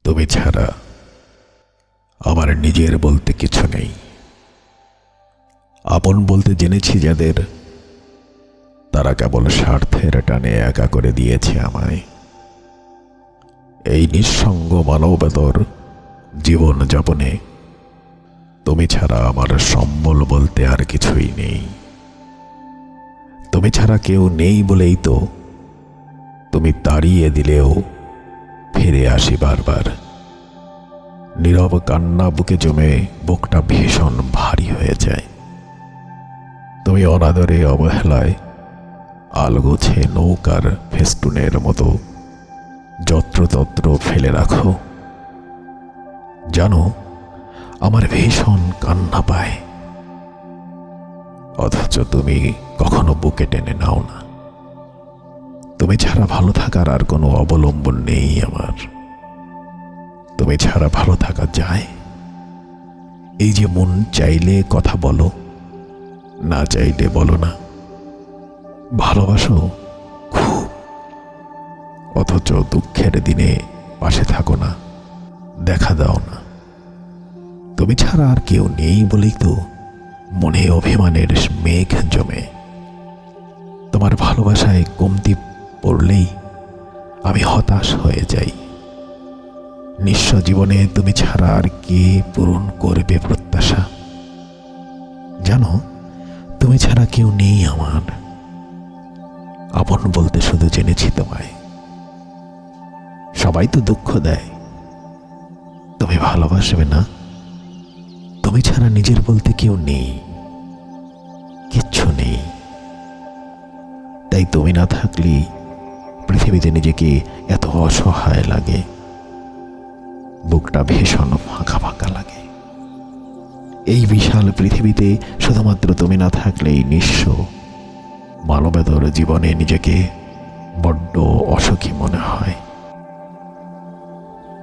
তুমি ছাড়া আমার নিজের বলতে কিছু নেই। আপন বলতে জেনেছি যাদের, তারা কেবল স্বার্থের টানে একা করে দিয়েছে আমায়। এই নিঃসঙ্গ মানবতার জীবন যাপনে তুমি ছাড়া আমার সম্বল বলতে আর কিছুই নেই। তুমি ছাড়া কেউ নেই বলেই তো তুমি তাড়িয়ে দিলেও ফিরে আসি বারবার। নীরব কান্না বুকে জমে বুকটা ভীষণ ভারী হয়ে যায়। তুমি অনাদরে অবহেলায় আলগোছে নৌকার ফেস্টুনের মতো যত্রতত্র ফেলে রাখো। জানো আমার ভীষণ কান্না পায়, অথচ তুমি কখনো বুকে টেনে নাও না। তুমি ছাড়া ভালো থাকার আর কোনো অবলম্বন নেই আমার। তুমি ছাড়া ভালো থাকা যায়? এই যে মন চাইলে কথা বলো, না চাইলে বলো না। ভালোবাসো খুব, অথচ দুঃখের দিনে পাশে থাকো না, দেখা দাও না। তুমি ছাড়া আর কেউ নেই বলেই তো মনে অভিমানের মেঘ জমে। তোমার ভালোবাসায় কমতি পড়লেই আমি হতাশ হয়ে যাই। নিঃস্ব জীবনে তুমি ছাড়া আর কে পূরণ করবে প্রত্যাশা? জানো তুমি ছাড়া কেউ নেই আমার। আপন বলতে শুধু জেনেছি তোমায়। সবাই তো দুঃখ দেয়, তুমি ভালোবাসবে না। তুমি ছাড়া নিজের বলতে কেউ নেই, কিচ্ছু নেই। তাই তুমি না থাকলেই পৃথিবীতে নিজেকে এত অসহায় লাগে, বুকটা ভীষণ ফাঁকা ফাঁকা লাগে। এই বিশাল পৃথিবীতে শুধুমাত্র তুমি না থাকলেই নিঃস্ব মানবেতর জীবনে নিজেকে বড্ড অসুখী মনে হয়।